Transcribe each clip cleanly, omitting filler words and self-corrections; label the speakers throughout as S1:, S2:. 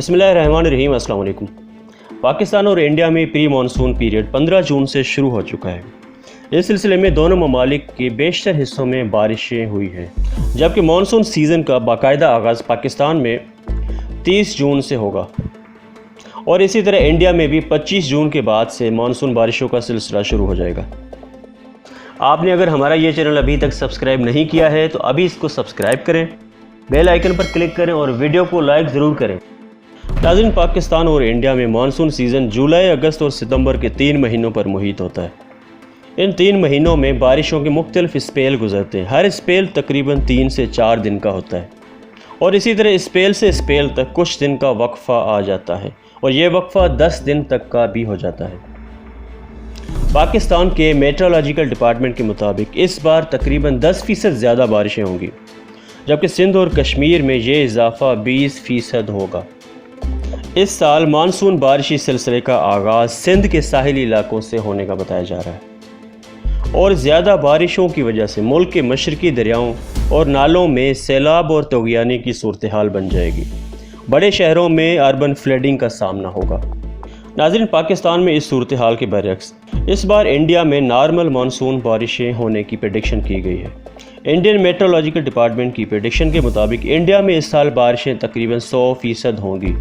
S1: بسم اللہ الرحمن الرحیم۔ السلام علیکم۔ پاکستان اور انڈیا میں پری مانسون پیریڈ 15 جون سے شروع ہو چکا ہے۔ اس سلسلے میں دونوں ممالک کے بیشتر حصوں میں بارشیں ہوئی ہیں، جبکہ مانسون سیزن کا باقاعدہ آغاز پاکستان میں 30 جون سے ہوگا اور اسی طرح انڈیا میں بھی 25 جون کے بعد سے مانسون بارشوں کا سلسلہ شروع ہو جائے گا۔ آپ نے اگر ہمارا یہ چینل ابھی تک سبسکرائب نہیں کیا ہے تو ابھی اس کو سبسکرائب کریں، بیل آئیکن پر کلک کریں اور ویڈیو کو لائک ضرور کریں۔ ناظرین، پاکستان اور انڈیا میں مانسون سیزن جولائی، اگست اور ستمبر کے 3 مہینوں پر محیط ہوتا ہے۔ ان 3 مہینوں میں بارشوں کے مختلف اسپیل گزرتے ہیں۔ ہر اسپیل تقریباً 3 سے 4 دن کا ہوتا ہے اور اسی طرح اسپیل سے اسپیل تک کچھ دن کا وقفہ آ جاتا ہے اور یہ وقفہ 10 دن تک کا بھی ہو جاتا ہے۔ پاکستان کے میٹرولوجیکل ڈپارٹمنٹ کے مطابق اس بار تقریباً 10% زیادہ بارشیں ہوں گی، جبکہ سندھ اور کشمیر میں یہ اضافہ 20% ہوگا۔ اس سال مانسون بارشی سلسلے کا آغاز سندھ کے ساحلی علاقوں سے ہونے کا بتایا جا رہا ہے اور زیادہ بارشوں کی وجہ سے ملک کے مشرقی دریاؤں اور نالوں میں سیلاب اور طغیانی کی صورتحال بن جائے گی۔ بڑے شہروں میں اربن فلڈنگ کا سامنا ہوگا۔ ناظرین، پاکستان میں اس صورتحال کے برعکس اس بار انڈیا میں نارمل مانسون بارشیں ہونے کی پریڈکشن کی گئی ہے۔ انڈین میٹرولوجیکل ڈپارٹمنٹ کی پریڈکشن کے مطابق انڈیا میں اس سال بارشیں تقریباً 100% ہوں گی۔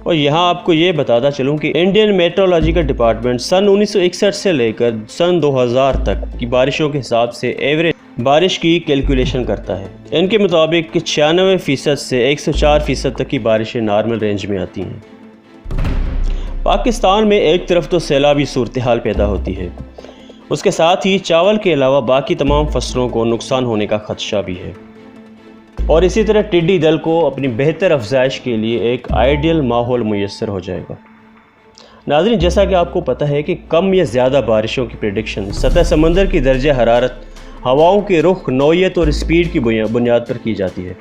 S1: اور یہاں آپ کو یہ بتاتا چلوں کہ انڈین میٹرولوجیکل ڈپارٹمنٹ سن 1961 سے لے کر سن 2000 تک کی بارشوں کے حساب سے ایوریج بارش کی کیلکولیشن کرتا ہے۔ ان کے مطابق 96% سے 104% تک کی بارشیں نارمل رینج میں آتی ہیں۔ پاکستان میں ایک طرف تو سیلابی صورتحال پیدا ہوتی ہے، اس کے ساتھ ہی چاول کے علاوہ باقی تمام فصلوں کو نقصان ہونے کا خدشہ بھی ہے، اور اسی طرح ٹڈی دل کو اپنی بہتر افزائش کے لیے ایک آئیڈیل ماحول میسر ہو جائے گا۔ ناظرین، جیسا کہ آپ کو پتہ ہے کہ کم یا زیادہ بارشوں کی پریڈکشن سطح سمندر کی درجہ حرارت، ہواؤں کے رخ، نوعیت اور اسپیڈ کی بنیاد پر کی جاتی ہے۔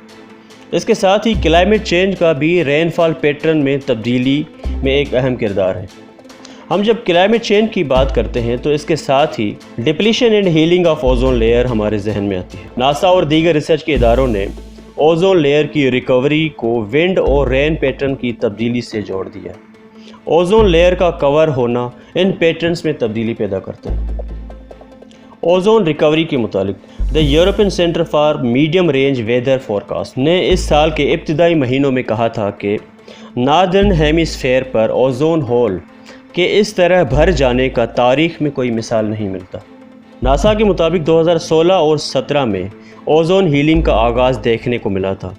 S1: اس کے ساتھ ہی کلائمیٹ چینج کا بھی رین فال پیٹرن میں تبدیلی میں ایک اہم کردار ہے۔ ہم جب کلائمیٹ چینج کی بات کرتے ہیں تو اس کے ساتھ ہی depletion and healing of ozone layer ہمارے ذہن میں آتی ہے۔ ناسا اور دیگر ریسرچ کے اداروں نے اوزون لیئر کی ریکوری کو ونڈ اور رین پیٹرن کی تبدیلی سے جوڑ دیا۔ اوزون لیئر کا کور ہونا ان پیٹرنز میں تبدیلی پیدا کرتا ہے۔ اوزون ریکوری کے متعلق the European centre for medium range weather forecast نے اس سال کے ابتدائی مہینوں میں کہا تھا کہ ناردرن ہیمیسفیئر پر اوزون ہول کے اس طرح بھر جانے کا تاریخ میں کوئی مثال نہیں ملتا۔ ناسا کے مطابق 2016 اور 17 میں اوزون ہیلنگ کا آغاز دیکھنے کو ملا تھا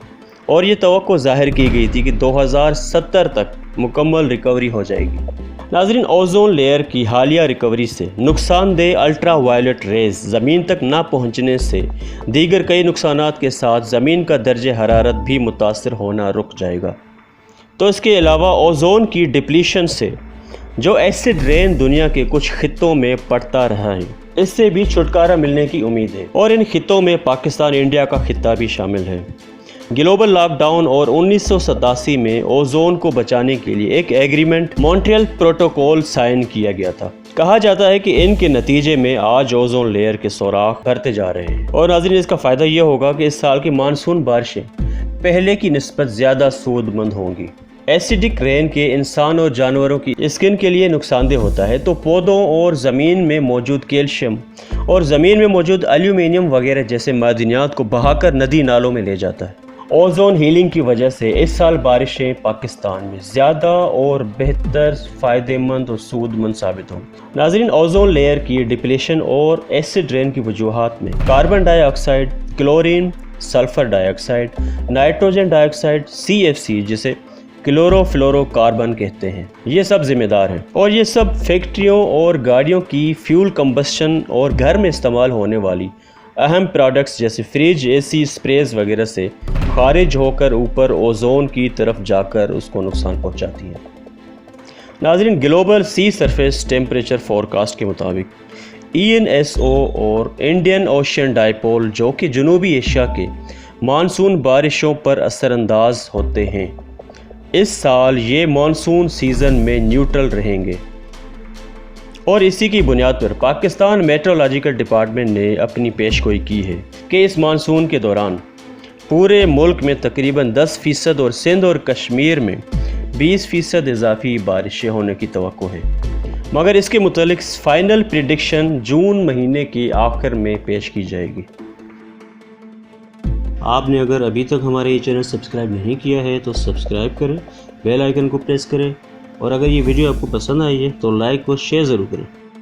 S1: اور یہ توقع ظاہر کی گئی تھی کہ 2070 تک مکمل ریکوری ہو جائے گی۔ ناظرین، اوزون لیئر کی حالیہ ریکوری سے نقصان دہ الٹرا وائلٹ ریز زمین تک نہ پہنچنے سے دیگر کئی نقصانات کے ساتھ زمین کا درجہ حرارت بھی متاثر ہونا رک جائے گا۔ تو اس کے علاوہ اوزون کی ڈپلیشن سے جو ایسڈ رین دنیا کے کچھ خطوں میں پڑتا رہا ہے، اس سے بھی چھٹکارا ملنے کی امید ہے، اور ان خطوں میں پاکستان انڈیا کا خطہ بھی شامل ہے۔ گلوبل لاک ڈاؤن اور 1987 میں اوزون کو بچانے کے لیے ایک ایگریمنٹ مونٹریل پروٹوکول سائن کیا گیا تھا۔ کہا جاتا ہے کہ ان کے نتیجے میں آج اوزون لیئر کے سوراخ بھرتے جا رہے ہیں، اور ناظرین، اس کا فائدہ یہ ہوگا کہ اس سال کی مانسون بارشیں پہلے کی نسبت زیادہ سود مند ہوں گی۔ ایسیڈک رین کے انسان اور جانوروں کی اسکن کے لیے نقصان دہ ہوتا ہے، تو پودوں اور زمین میں موجود کیلشیم اور زمین میں موجود ایلومینیم وغیرہ جیسے معدنیات کو بہا کر ندی نالوں میں لے جاتا ہے۔ اوزون ہیلنگ کی وجہ سے اس سال بارشیں پاکستان میں زیادہ اور بہتر، فائدہ مند اور سود مند ثابت ہوں۔ ناظرین، اوزون لیئر کی ڈپلیشن اور ایسڈ رین کی وجوہات میں کاربن ڈائی آکسائڈ، کلورین، سلفر ڈائی آکسائڈ، نائٹروجن ڈائی آکسائڈ، CFC جسے کلورو فلورو کاربن کہتے ہیں، یہ سب ذمہ دار ہیں، اور یہ سب فیکٹریوں اور گاڑیوں کی فیول کمبسشن اور گھر میں استعمال ہونے والی اہم پروڈکٹس جیسے فریج، AC، اسپریز وغیرہ سے خارج ہو کر اوپر اوزون کی طرف جا کر اس کو نقصان پہنچاتی ہے۔ ناظرین، گلوبل سی سرفیس ٹیمپریچر فورکاسٹ کے مطابق ENSO اور انڈین اوشین ڈائپول، جو کہ جنوبی ایشیا کے مانسون بارشوں پر اثر انداز ہوتے ہیں، اس سال یہ مانسون سیزن میں نیوٹرل رہیں گے، اور اسی کی بنیاد پر پاکستان میٹرولوجیکل ڈپارٹمنٹ نے اپنی پیشگوئی کی ہے کہ اس مانسون کے دوران پورے ملک میں تقریباً 10% اور سندھ اور کشمیر میں 20% اضافی بارشیں ہونے کی توقع ہے، مگر اس کے متعلق فائنل پریڈکشن جون مہینے کی آخر میں پیش کی جائے گی۔ آپ نے اگر ابھی تک ہمارے یہ چینل سبسکرائب نہیں کیا ہے تو سبسکرائب کریں، بیل آئیکن کو پریس کریں، اور اگر یہ ویڈیو آپ کو پسند آئی ہے تو لائک اور شیئر ضرور کریں۔